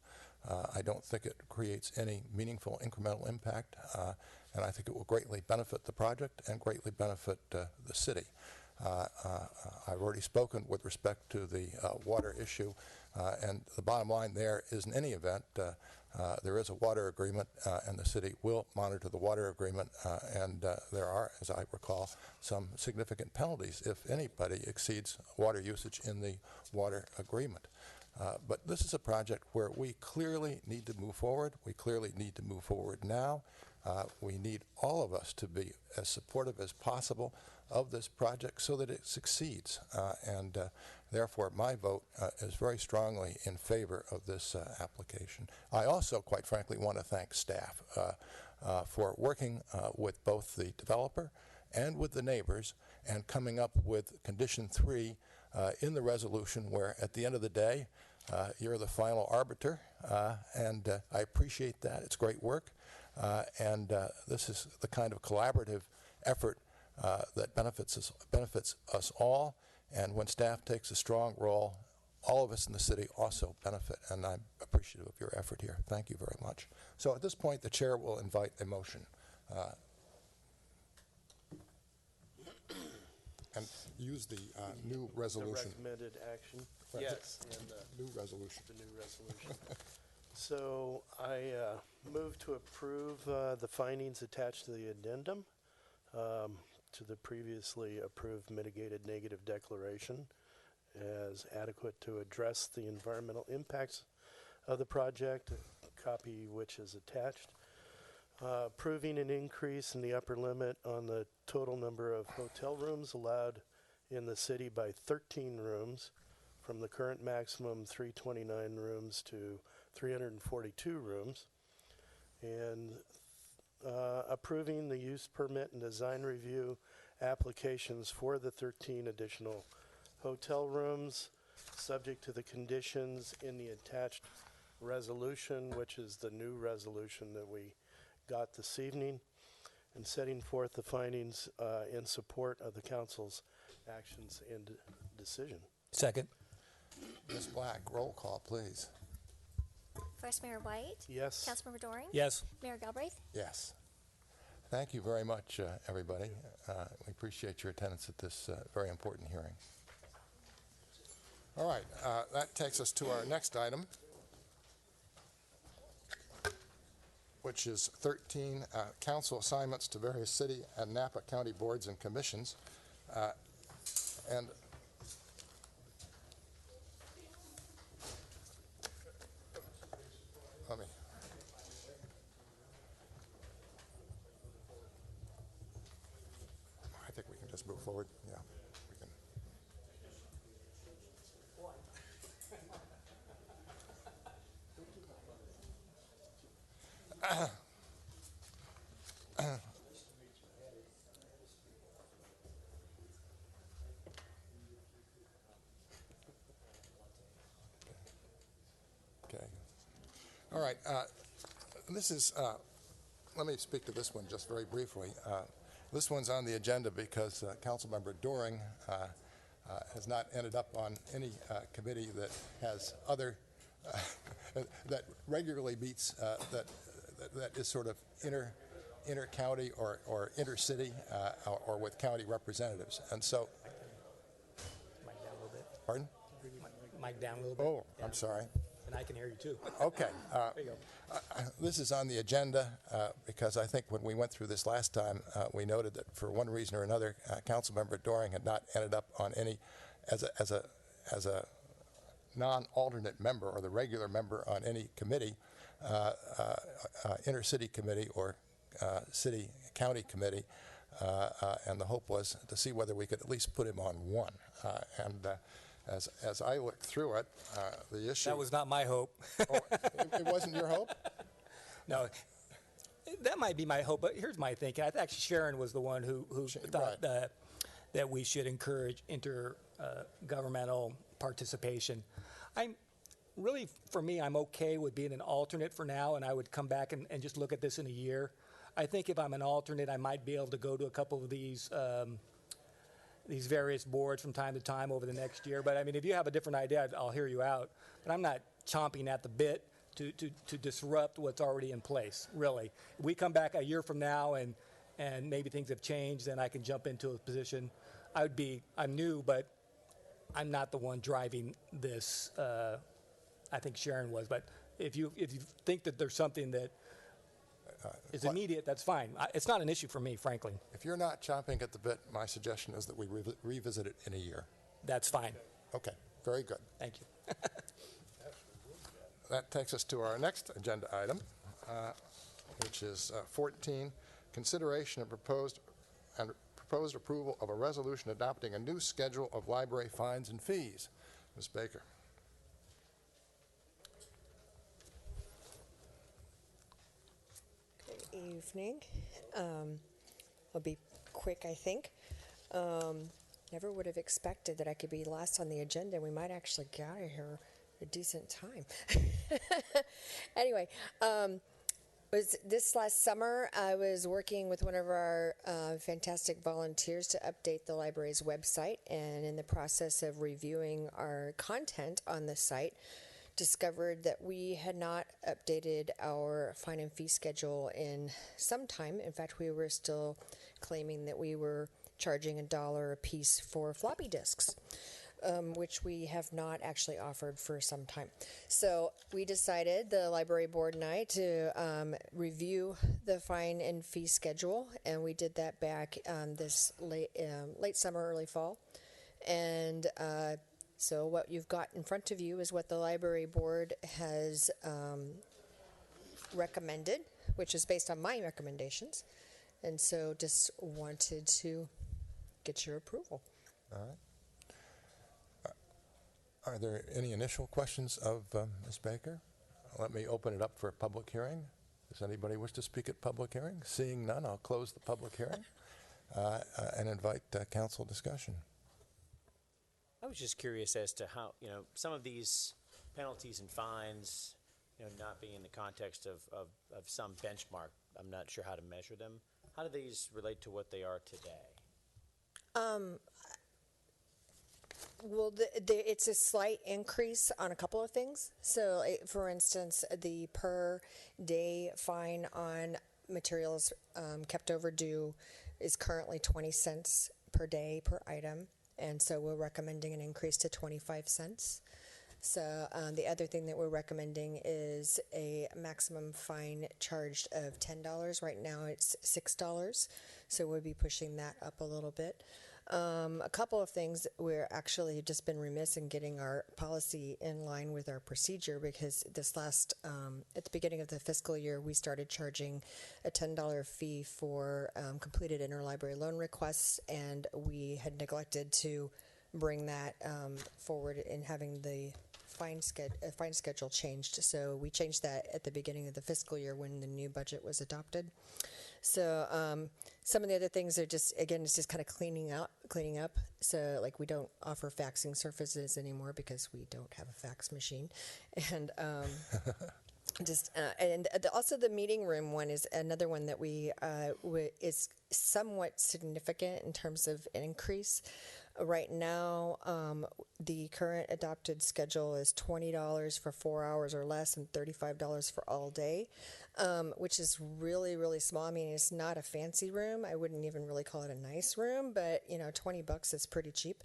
I don't think it creates any meaningful incremental impact, and I think it will greatly benefit the project and greatly benefit the city. I've already spoken with respect to the water issue, and the bottom line there is, in any event, there is a water agreement, and the city will monitor the water agreement, and there are, as I recall, some significant penalties if anybody exceeds water usage in the water agreement. But this is a project where we clearly need to move forward. We clearly need to move forward now. We need all of us to be as supportive as possible of this project so that it succeeds. And therefore, my vote is very strongly in favor of this application. I also, quite frankly, want to thank staff. for working with both the developer and with the neighbors and coming up with condition 3 in the resolution, where at the end of the day, you're the final arbiter, and I appreciate that. It's great work, and this is the kind of collaborative effort that benefits us all, and when staff takes a strong role, all of us in the city also benefit, and I'm appreciative of your effort here. Thank you very much. So at this point, the chair will invite a motion. And use the new resolution. The recommended action. Right. Yes, and new resolution. The new resolution. So I move to approve the findings attached to the addendum to the previously approved mitigated negative declaration as adequate to address the environmental impacts of the project, a copy which is attached. Approving an increase in the upper limit on the total number of hotel rooms allowed in the city by 13 rooms, from the current maximum 329 rooms to 342 rooms, and approving the use permit and design review applications for the 13 additional hotel rooms, subject to the conditions in the attached resolution, which is the new resolution that we got this evening, and setting forth the findings in support of the council's actions and decision. Second. Ms. Black, roll call, please. Vice Mayor White? Yes. Councilmember Doring? Yes. Mayor Galbraith? Yes. Thank you very much, everybody. We appreciate your attendance at this very important hearing. All right, that takes us to our next item, which is 13 council assignments to various city and Napa County boards and commissions. And let me. I think we can just move forward. Yeah, we can. Okay. All right. This is, let me speak to this one just very briefly. This one's on the agenda because Councilmember Doring has not ended up on any committee that has other, that regularly meets, that is sort of inter-county or inter-city or with county representatives. And so, Mic down a little bit. pardon? Mic down a little bit. Oh, Yeah. I'm sorry. And I can hear you too. Okay. There you go. This is on the agenda because I think when we went through this last time, we noted that for one reason or another, Councilmember Doring had not ended up on any, as a non-alternate member or the regular member on any committee, intercity committee or city-county committee, and the hope was to see whether we could at least put him on one. As I looked through it, the issue... That was not my hope. Oh, it wasn't your hope? No, that might be my hope, but here's my thinking. Actually, Sharon was the one who thought that we should encourage intergovernmental participation. For me, I'm okay with being an alternate for now, and I would come back and just look at this in a year. I think if I'm an alternate, I might be able to go to a couple of these various boards from time to time over the next year. But I mean, if you have a different idea, I'll hear you out. But I'm not chomping at the bit to disrupt what's already in place, really. If we come back a year from now and maybe things have changed, then I can jump into a position. I'm new, but I'm not the one driving this. I think Sharon was. But if you think that there's something that is immediate, that's fine. It's not an issue for me, frankly. If you're not chomping at the bit, my suggestion is that we revisit it in a year. That's fine. Okay, very good. Thank you. That takes us to our next agenda item, which is 14, consideration of proposed approval of a resolution adopting a new schedule of library fines and fees. Ms. Baker. A evening. I'll be quick, I think. Never would have expected that I could be last on the agenda. We might actually get out of here a decent time. Anyway, was this last summer I was working with one of our fantastic volunteers to update the library's website, and in the process of reviewing our content on the site, discovered that we had not updated our fine and fee schedule in some time. In fact, we were still claiming that we were charging $1 a piece for floppy disks, which we have not actually offered for some time. So we decided, the library board and I, to review the fine and fee schedule, and we did that back this late summer, early fall. And so what you've got in front of you is what the library board has recommended, which is based on my recommendations. And so just wanted to get your approval. All right. Are there any initial questions of Ms. Baker? Let me open it up for a public hearing. Does anybody wish to speak at public hearing? Seeing none, I'll close the public hearing and invite council discussion. I was just curious as to how, some of these penalties and fines, not being in the context of some benchmark, I'm not sure how to measure them. How do these relate to what they are today? Well, it's a slight increase on a couple of things. So, for instance, the per day fine on materials kept overdue is currently 20 cents per day per item. And so we're recommending an increase to 25 cents. So the other thing that we're recommending is a maximum fine charged of $10. Right now it's $6. So we'll be pushing that up a little bit. A couple of things, we're actually just been remiss in getting our policy in line with our procedure, because this last, at the beginning of the fiscal year, we started charging a $10 fee for completed interlibrary loan requests, and we had neglected to bring that forward in having the fine schedule changed. So we changed that at the beginning of the fiscal year when the new budget was adopted. So some of the other things are just, again, it's just kind of cleaning up. So like, we don't offer faxing services anymore because we don't have a fax machine, and also the meeting room one is another one that we is somewhat significant in terms of an increase. Right now, the current adopted schedule is $20 for 4 hours or less and $35 for all day, which is really, really small. I mean, it's not a fancy room. I wouldn't even really call it a nice room, but $20 is pretty cheap.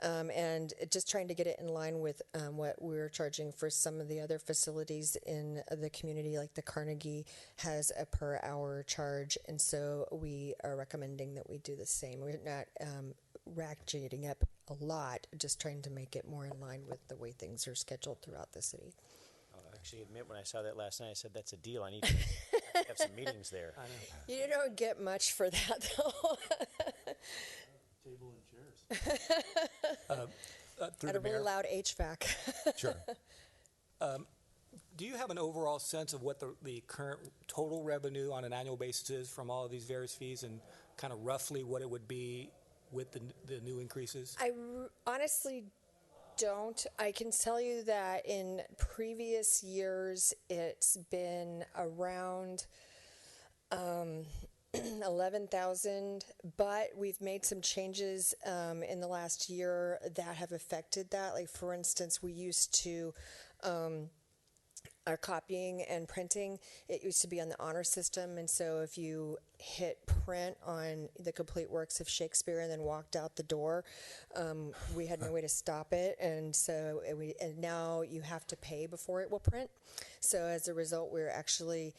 And just trying to get it in line with what we're charging for some of the other facilities in the community, like the Carnegie has a per hour charge, and so we are recommending that we do the same. We're not ratcheting up a lot, just trying to make it more in line with the way things are scheduled throughout the city. I'll actually admit, when I saw that last night, I said, that's a deal. I need to have some meetings there. I know. You don't get much for that, though. Table and chairs. At a really loud HVAC. Sure. Do you have an overall sense of what the current total revenue on an annual basis is from all of these various fees, and kind of roughly what it would be with the new increases? I honestly don't. I can tell you that in previous years it's been around 11,000, but we've made some changes in the last year that have affected that. Like, for instance, we used to our copying and printing, it used to be on the honor system, and so if you hit print on the complete works of Shakespeare and then walked out the door, we had no way to stop it, and so now you have to pay before it will print. So as a result, we're actually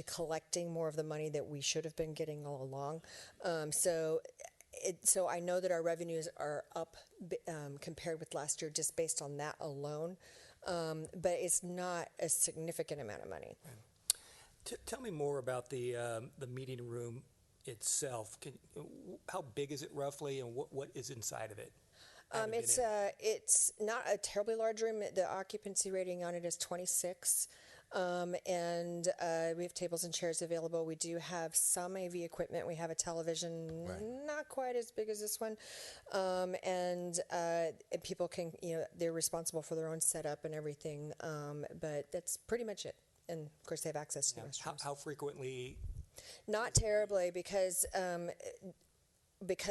collecting more of the money that we should have been getting all along. So I know that our revenues are up compared with last year just based on that alone. But it's not a significant amount of money. Tell me more about the meeting room itself. How big is it roughly, and what is inside of it? It's not a terribly large room. The occupancy rating on it is 26. And we have tables and chairs available. We do have some AV equipment. We have a television, not quite as big as this one. And people can, they're responsible for their own setup and everything. But that's pretty much it. And of course, they have access to the restrooms. How frequently? Not terribly, because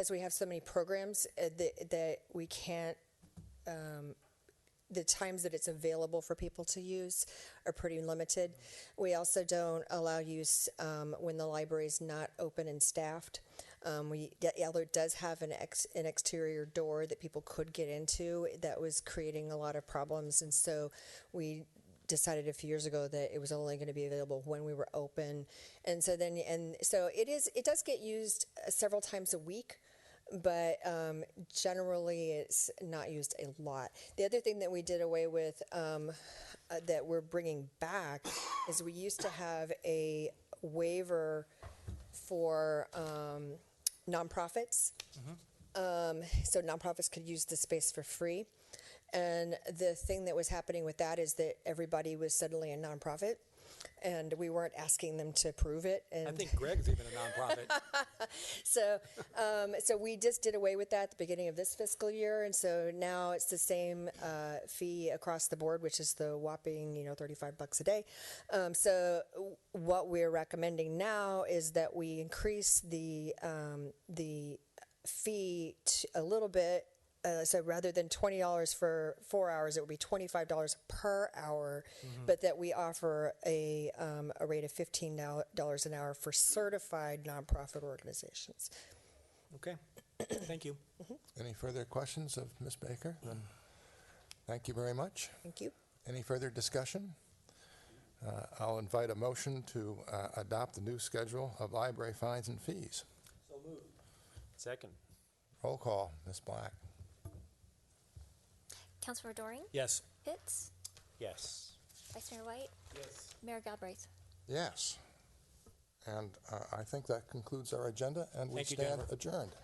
we have so many programs that we can't. The times that it's available for people to use are pretty limited. We also don't allow use when the library is not open and staffed. Although it does have an exterior door that people could get into, that was creating a lot of problems, and so we decided a few years ago that it was only going to be available when we were open, and so it does get used several times a week. But generally, it's not used a lot. The other thing that we did away with that we're bringing back is we used to have a waiver for nonprofits. So nonprofits could use the space for free. And the thing that was happening with that is that everybody was suddenly a nonprofit. And we weren't asking them to prove it. And I think Greg's even a nonprofit. So we just did away with that at the beginning of this fiscal year, and so now it's the same fee across the board, which is the whopping $35 a day. So what we're recommending now is that we increase the fee a little bit. So rather than $20 for 4 hours, it would be $25 per hour, but that we offer a rate of $15 an hour for certified nonprofit organizations. Okay, thank you. Any further questions of Ms. Baker? Then thank you very much. Thank you. Any further discussion? I'll invite a motion to adopt the new schedule of library fines and fees. So moved. Second. Roll call, Ms. Black. Councilmember Doring? Yes. Pitts? Yes. Vice Mayor White? Yes. Mayor Galbraith? Yes. And I think that concludes our agenda, and we Thank you, stand Jennifer. adjourned.